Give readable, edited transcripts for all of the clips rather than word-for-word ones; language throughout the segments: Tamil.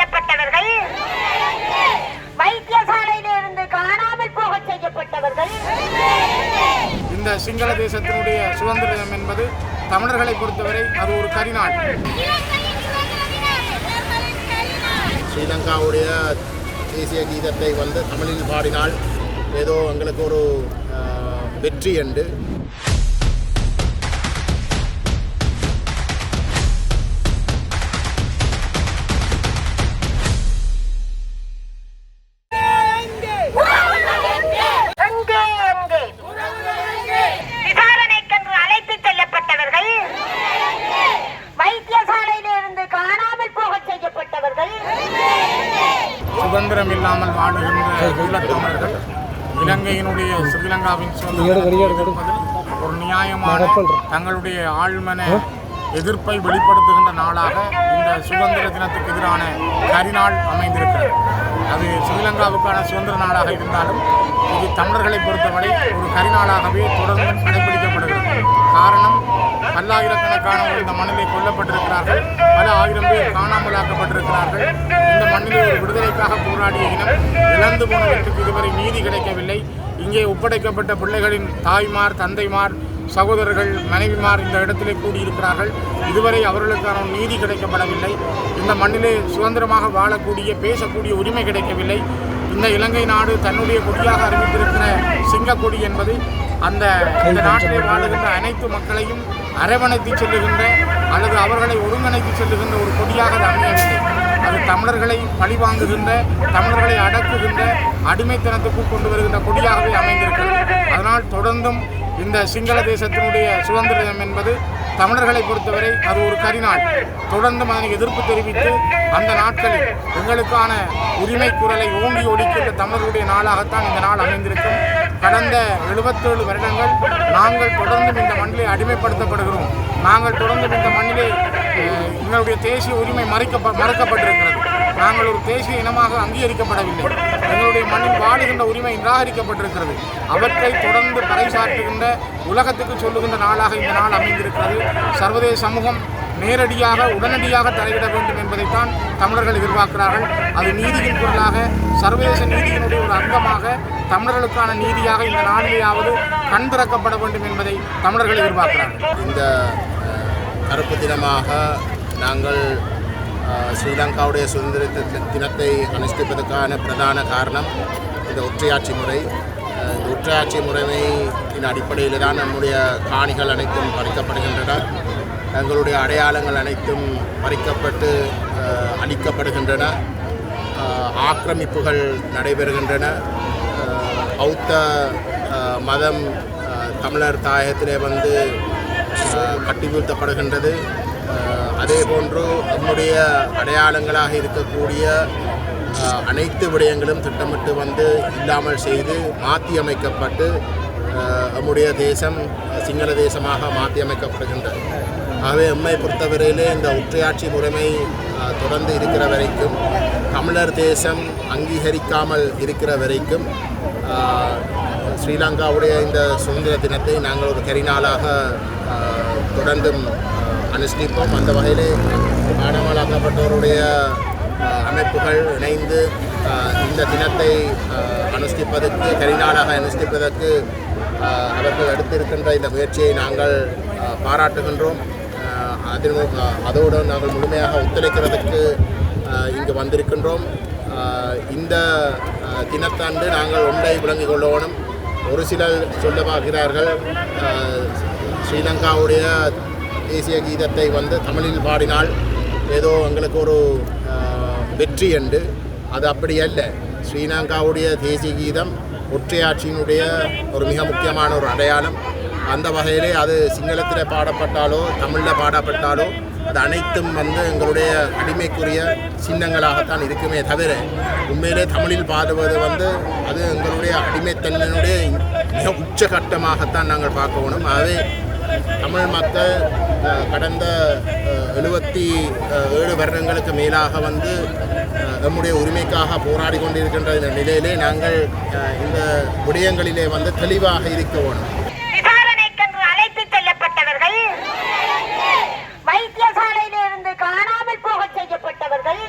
செல்லப்பட்டவர்கள், வைத்தியசாலையிலிருந்து காணாமல் போக செய்யப்பட்டவர்கள். இந்த சிங்கள தேசத்தினுடைய சுதந்திரம் என்பது தமிழர்களை பொறுத்தவரை அது ஒரு கரிநாள். ஸ்ரீலங்காவுடைய தேசிய கீதத்தை வந்து தமிழில் பாடினால் ஏதோ எங்களுக்கு ஒரு வெற்றி என்று. விசாரணைக்கென்று அழைத்து செல்லப்பட்டவர்கள், வைத்தியசாலையிலிருந்து காணாமல் போக செய்யப்பட்டவர்கள். சுதந்திரம் இல்லாமல் வாழுகின்ற ஈழத்தமிழர்கள் இலங்கையினுடைய ஸ்ரீலங்காவின் சுதந்திரம் ஒரு நியாயமான தங்களுடைய ஆழ்மன எதிர்ப்பை வெளிப்படுத்துகின்ற நாளாக இந்த சுதந்திர தினத்துக்கு எதிரான கரிநாள் அமைந்திருக்கிறது. அது ஸ்ரீலங்காவுக்கான சுதந்திர நாளாக இருந்தாலும் இது தமிழர்களை பொறுத்தவரை ஒரு கரிநாளாகவே தொடர்ந்து கடைபிடிக்கப்படுகிறது. காரணம், பல்லாயிரக்கணக்கானவர்கள் இந்த மண்ணிலே கொல்லப்பட்டிருக்கிறார்கள், பல ஆயிரம் பேர் காணாமலாக்கப்பட்டிருக்கிறார்கள். இந்த மண்ணிலே ஒரு விடுதலைக்காக போராடிய இனம் இழந்து போனவற்றுக்கு இதுவரை நீதி கிடைக்கவில்லை. இங்கே ஒப்படைக்கப்பட்ட பிள்ளைகளின் தாய்மார், தந்தைமார், சகோதரர்கள், மனைவிமார் இந்த இடத்திலே கூடியிருக்கிறார்கள். இதுவரை அவர்களுக்கான நீதி கிடைக்கப்படவில்லை. இந்த மண்ணிலே சுதந்திரமாக வாழக்கூடிய, பேசக்கூடிய உரிமை கிடைக்கவில்லை. இந்த இலங்கை நாடு தன்னுடைய கொடியாக அறிவித்திருக்கிற சிங்கக்கொடி என்பது இந்த நாட்டிலே வாழுகின்ற அனைத்து மக்களையும் அரவணைத்து செல்லுகின்ற அல்லது அவர்களை ஒருங்கிணைத்து செல்லுகின்ற ஒரு கொடியாக அது அமையவில்லை. அது தமிழர்களை பழிவாங்குகின்ற, தமிழர்களை அடக்குகின்ற, அடிமைத்தனத்துக்கு கொண்டு வருகின்ற கொடியாகவே அமைந்திருக்கிறது. அதனால் தொடர்ந்தும் இந்த சிங்கள தேசத்தினுடைய சுதந்திரம் என்பது தமிழர்களை பொறுத்தவரை அது ஒரு கரிநாள். தொடர்ந்தும் அதனை எதிர்ப்பு தெரிவித்து அந்த நாட்களில் எங்களுக்கான உரிமை குரலை ஓங்கி ஒலிக்கின்ற தமிழர்களுடைய நாளாகத்தான் இந்த நாள் அமைந்திருக்கும். கடந்த 77 வருடங்கள் நாங்கள் தொடர்ந்தும் இந்த மண்ணிலே அடிமைப்படுத்தப்படுகிறோம். நாங்கள் தொடர்ந்தும் இந்த மண்ணிலே எங்களுடைய தேசிய உரிமை மறுக்கப்பட்டிருக்கிறது. நாங்கள் ஒரு தேசிய இனமாக அங்கீகரிக்கப்படவில்லை. எங்களுடைய மண்ணில் வாழுகின்ற உரிமை நிராகரிக்கப்பட்டிருக்கிறது. அவற்றை தொடர்ந்து பறைசாற்றுகின்ற, உலகத்துக்கு சொல்லுகின்ற நாளாக இந்த நாள் அமைந்திருக்கிறது. சர்வதேச சமூகம் நேரடியாக, உடனடியாக தலையிட வேண்டும் என்பதைத்தான் தமிழர்கள் எதிர்பார்க்கிறார்கள். அது நீதியின் குரலாக, சர்வதேச நீதியினுடைய ஒரு அங்கமாக, தமிழர்களுக்கான நீதியாக இந்த நாளிலேயாவது கண் திறக்கப்பட வேண்டும் என்பதை தமிழர்கள் எதிர்பார்க்கிறார்கள். இந்த கருப்பு தினமாக நாங்கள் ஸ்ரீலங்காவுடைய சுதந்திர தினத்தை அனுஷ்டிப்பதற்கான பிரதான காரணம் இந்த ஒற்றையாட்சி முறை. இந்த ஒற்றையாட்சி முறைமையின் அடிப்படையில் தான் நம்முடைய காணிகள் அனைத்தும் பறிக்கப்படுகின்றன. எங்களுடைய அடையாளங்கள் அனைத்தும் பறிக்கப்பட்டு அழிக்கப்படுகின்றன. ஆக்கிரமிப்புகள் நடைபெறுகின்றன. பௌத்த மதம் தமிழர் தாயகத்திலே வந்து கட்டிவீழ்த்தப்படுகின்றது. அதே போன்று நம்முடைய அடையாளங்களாக இருக்கக்கூடிய அனைத்து விடயங்களும் திட்டமிட்டு வந்து இல்லாமல் செய்து மாற்றியமைக்கப்பட்டு நம்முடைய தேசம் சிங்கள தேசமாக மாற்றியமைக்கப்படுகின்றது. ஆகவே எம்மை பொறுத்தவரையிலே இந்த ஒற்றையாட்சி முறைமை தொடர்ந்து இருக்கிற வரைக்கும், தமிழர் தேசம் அங்கீகரிக்காமல் இருக்கிற வரைக்கும் ஸ்ரீலங்காவுடைய இந்த சுதந்திர தினத்தை நாங்கள் ஒரு கரிநாளாக தொடர்ந்தும் அனுஷ்டிப்போம். அந்த வகையிலே காணாமலாக்கப்பட்டவருடைய அமைப்புகள் இணைந்து இந்த தினத்தை அனுஷ்டிப்பதற்கு, கரிநாளாக அனுஷ்டிப்பதற்கு அவர்கள் எடுத்திருக்கின்ற இந்த முயற்சியை நாங்கள் பாராட்டுகின்றோம். அதோடு நாங்கள் முழுமையாக ஒத்துழைக்கிறதுக்கு இங்கு வந்திருக்கின்றோம். இந்த தினத்தன்று நாங்கள் ஒன்றை விளங்கிக் கொள்ளணும். ஒரு சிலர் சொல்ல பார்க்கிறார்கள், ஸ்ரீலங்காவுடைய தேசிய கீதத்தை வந்து தமிழில் பாடினால் ஏதோ எங்களுக்கு ஒரு வெற்றி என்று. அது அப்படி அல்ல. ஸ்ரீலங்காவுடைய தேசிய கீதம் ஒற்றையாட்சியினுடைய ஒரு மிக முக்கியமான ஒரு அடையாளம். அந்த வகையிலே அது சிங்களத்தில் பாடப்பட்டாலோ தமிழில் பாடப்பட்டாலோ அது அனைத்தும் வந்து எங்களுடைய அடிமைக்குரிய சின்னங்களாகத்தான் இருக்குமே தவிர, உண்மையிலே தமிழில் பாடுவது வந்து அது எங்களுடைய அடிமைத்தன்மையினுடைய மிக உச்சகட்டமாகத்தான் நாங்கள் பார்க்கணும். ஆகவே தமிழ் மக்கள் கடந்த 77 வருடங்களுக்கு மேலாக வந்து நம்முடைய உரிமைக்காக போராடி கொண்டிருக்கின்ற இந்த நிலையிலே நாங்கள் இந்த விடயங்களிலே வந்து தெளிவாக இருக்க வேணும். விசாரணைக்கென்று அழைத்து செல்லப்பட்டவர்கள், வைத்தியசாலையிலிருந்து காணாமல் போக செய்யப்பட்டவர்கள்,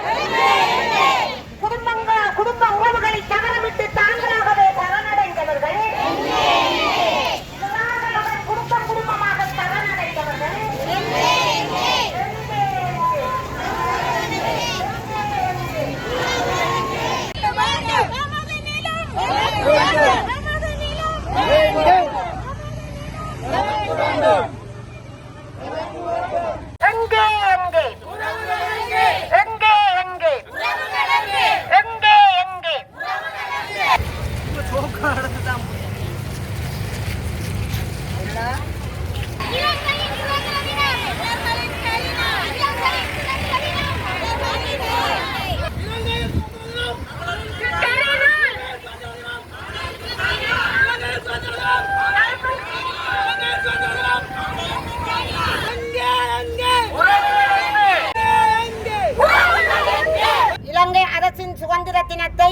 சுதந்திர தினத்தை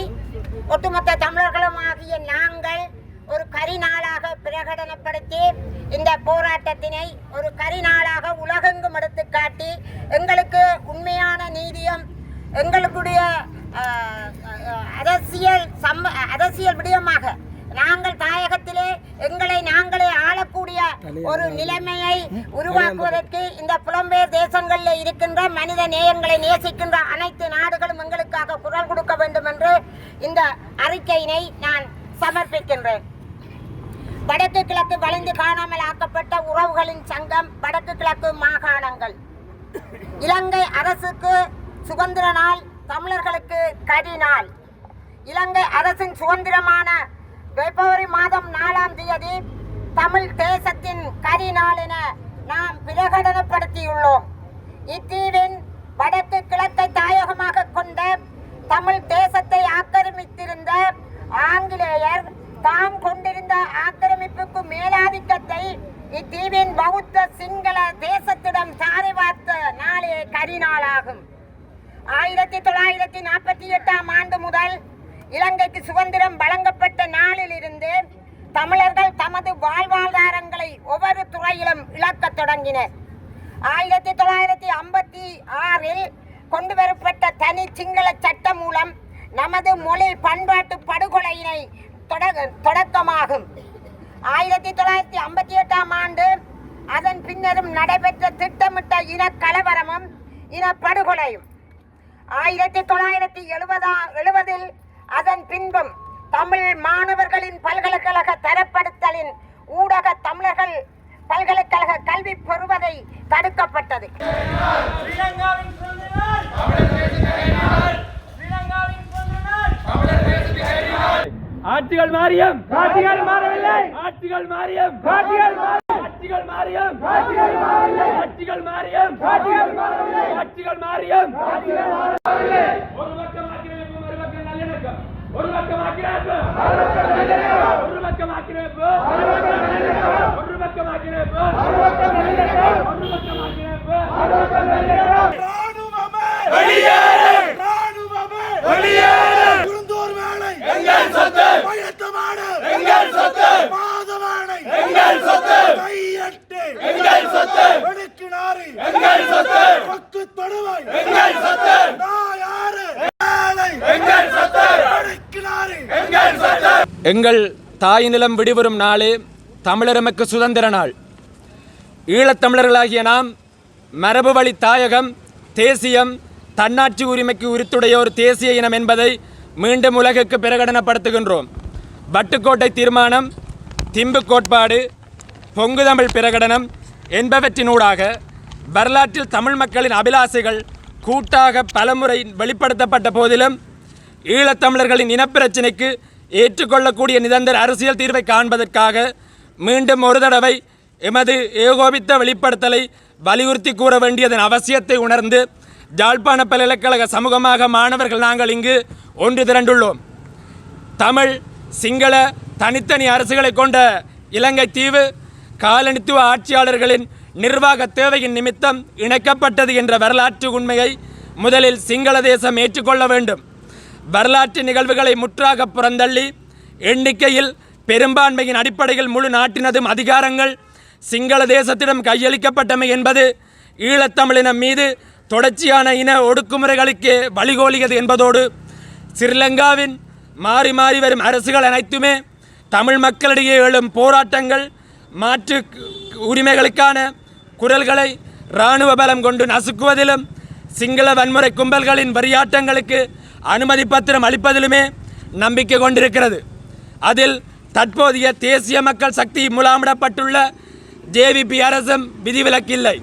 ஒட்டுமொத்த தமிழர்களும் ஆகிய நாங்கள் ஒரு கரிநாளாக பிரகடனப்படுத்தி இந்த போராட்டத்தினை ஒரு கரிநாளாக உலகெங்கும் எடுத்து காட்டி எங்களுக்கு உண்மையான நீதியும் எங்களுடைய அரசியல் விடயமாக நாங்கள் தாயகத்திலே எங்களை நாங்களே ஆளக்கூடிய ஒரு நிலைமையை உருவாக்குவதற்கு இந்த புலம்பெயர் தேசங்களில் இருக்கின்ற மனித நேயங்களை நேசிக்கின்ற அனைத்து நாடுகளும் எங்களுக்காக குரல் கொடுக்க வேண்டும் என்று இந்த அறிக்கையினை நான் சமர்ப்பிக்கின்றேன். வடக்கு கிழக்கு வளைந்து காணாமல் ஆக்கப்பட்ட உறவுகளின் சங்கம் வடக்கு கிழக்கு மாகாணங்கள். இலங்கை அரசுக்கு சுதந்திர நாள், தமிழர்களுக்கு கரிநாள். இலங்கை அரசின் சுதந்திரமான பிப்ரவரி மாதம் 4ஆம் தேதி தமிழ் தேசத்தின் கரிநாள் என நாம் பிரகடனப்படுத்தியுள்ளோம். இத்தீவின் வடக்கு கிழக்கை தாயகமாக கொண்ட தமிழ் தேசத்தை ஆக்கிரமித்திருந்த ஆங்கிலேயர் தாம் கொண்டிருந்த ஆக்கிரமிப்புக்கு மேலாதிக்கத்தை இத்தீவின் பௌத்த சிங்கள தேசத்திடம் தாரை வார்த்த நாளே கரிநாளாகும். 1948ஆம் ஆண்டு முதல் இலங்கைக்கு சுதந்திரம் வழங்கப்பட்ட நாளில் இருந்து தமிழர்கள் தமது வாழ்வாதாரங்களை ஒவ்வொரு துறையிலும் இழக்கத் தொடங்கினர். 1956இல் கொண்டு வரப்பட்ட தனி சிங்கள சட்டம் மூலம் நமது மொழி பண்பாட்டு படுகொலையினை தொடக்கமாகும். 1958ஆம் ஆண்டு அதன் பின்னரும் நடைபெற்ற திட்டமிட்ட இன கலவரமும் இனப்படுகொலையும். 1970இல் அதன் பின்பும் தமிழ் மாணவர்களின் பல்கலைக்கழக தரப்படுத்தலின் ஊடக தமிழர்கள் பல்கலைக்கழக கல்வி பெறுவதை தடுக்கப்பட்டது. ஆட்சிகள் மாறியும் காட்சிகள் மாறவில்லை. ஆட்சிகள் மாறியும் காட்சிகள் ஆட்சிகள் மாறியும் காட்சிகள் மாறவில்லை. ஆட்சிகள் மாறியும் காட்சிகள் மாறவில்லை. ஆட்சிகள் மாறியும் காட்சிகள் மாறவில்லை. ஒரு பக்கம் ஆக்கிரமிப்பு, ஒரு பக்கம் நல்லிணக்கம். ஒரு பக்கம் ஆக்கிரமிப்பு, ஒரு பக்கம் ஆக்கிரமிப்பு, ஒரு பக்கம் நல்லிணக்கம். ஒரு பக்கம் ஆக்கிரமிப்பு, ஒரு பக்கம் நல்லிணக்கம். ஒரு பக்கம் ஆக்கிரமிப்பு, ஒரு பக்கம் நல்லிணக்கம். ராணுவமே வெளியேறு, ராணுவமே வெளியேறு. குருந்தூர் வேலை எங்கள் சொத்து, பயத்தமான எங்கள் சொத்து, மாதவானை எங்கள் சொத்து, கையட்டு எங்கள் சொத்து, வெடுக்கினாரி எங்கள் சொத்து, பக்கு தொடுவாய் எங்கள் சொத்து, நாயாறு வேலை எங்கள் சொத்து, வெடுக்கினாரி எங்கள் சொத்து. எங்கள் தாய் நிலம் விடுவரும் நாளே தமிழரமக்கு சுதந்திர நாள். ஈழத்தமிழர்களாகிய நாம் மரபு வழி தாயகம், தேசியம், தன்னாட்சி உரிமைக்கு உரித்துடைய ஒரு தேசிய இனம் என்பதை மீண்டும் உலகுக்கு பிரகடனப்படுத்துகின்றோம். வட்டுக்கோட்டை தீர்மானம், திம்பு கோட்பாடு, பொங்கு தமிழ் பிரகடனம் என்பவற்றினூடாக வரலாற்றில் தமிழ் மக்களின் அபிலாசைகள் கூட்டாக பலமுறை வெளிப்படுத்தப்பட்ட போதிலும் ஈழத்தமிழர்களின் இனப்பிரச்சினைக்கு ஏற்றுக்கொள்ளக்கூடிய நிரந்தர அரசியல் தீர்வை காண்பதற்காக மீண்டும் ஒரு தடவை எமது ஏகோபித்த வெளிப்படுத்தலை வலியுறுத்தி கூற வேண்டியதன் அவசியத்தை உணர்ந்து யாழ்ப்பாண பல்கலைக்கழக சமூகமாக மாணவர்கள் நாங்கள் இங்கு ஒன்று திரண்டுள்ளோம். தமிழ், சிங்கள தனித்தனி அரசுகளை கொண்ட இலங்கை தீவு காலனித்துவ ஆட்சியாளர்களின் நிர்வாக தேவையின் நிமித்தம் இணைக்கப்பட்டது என்ற வரலாற்று உண்மையை முதலில் சிங்கள தேசம் ஏற்றுக்கொள்ள வேண்டும். வரலாற்று நிகழ்வுகளை முற்றாக புறந்தள்ளி எண்ணிக்கையில் பெரும்பான்மையின் அடிப்படையில் முழு நாட்டினதும் அதிகாரங்கள் சிங்கள தேசத்திடம் கையளிக்கப்பட்டமை என்பது ஈழத்தமிழினம் மீது தொடர்ச்சியான இன ஒடுக்குமுறைகளுக்கு வழிகோலியது என்பதோடு ஸ்ரீலங்காவின் மாறி மாறி வரும் அரசுகள் அனைத்துமே தமிழ் மக்களிடையே எழும் போராட்டங்கள், மாற்று உரிமைகளுக்கான குரல்களை இராணுவ பலம் கொண்டு நசுக்குவதிலும் சிங்கள வன்முறை கும்பல்களின் வரியாட்டங்களுக்கு அனுமதி பத்திரம் அளிப்பதிலுமே நம்பிக்கை கொண்டிருக்கிறது. அதில் தற்போதைய தேசிய மக்கள் சக்தி முலாமிடப்பட்டுள்ள JVP அரசும் விதிவிலக்கில்லை.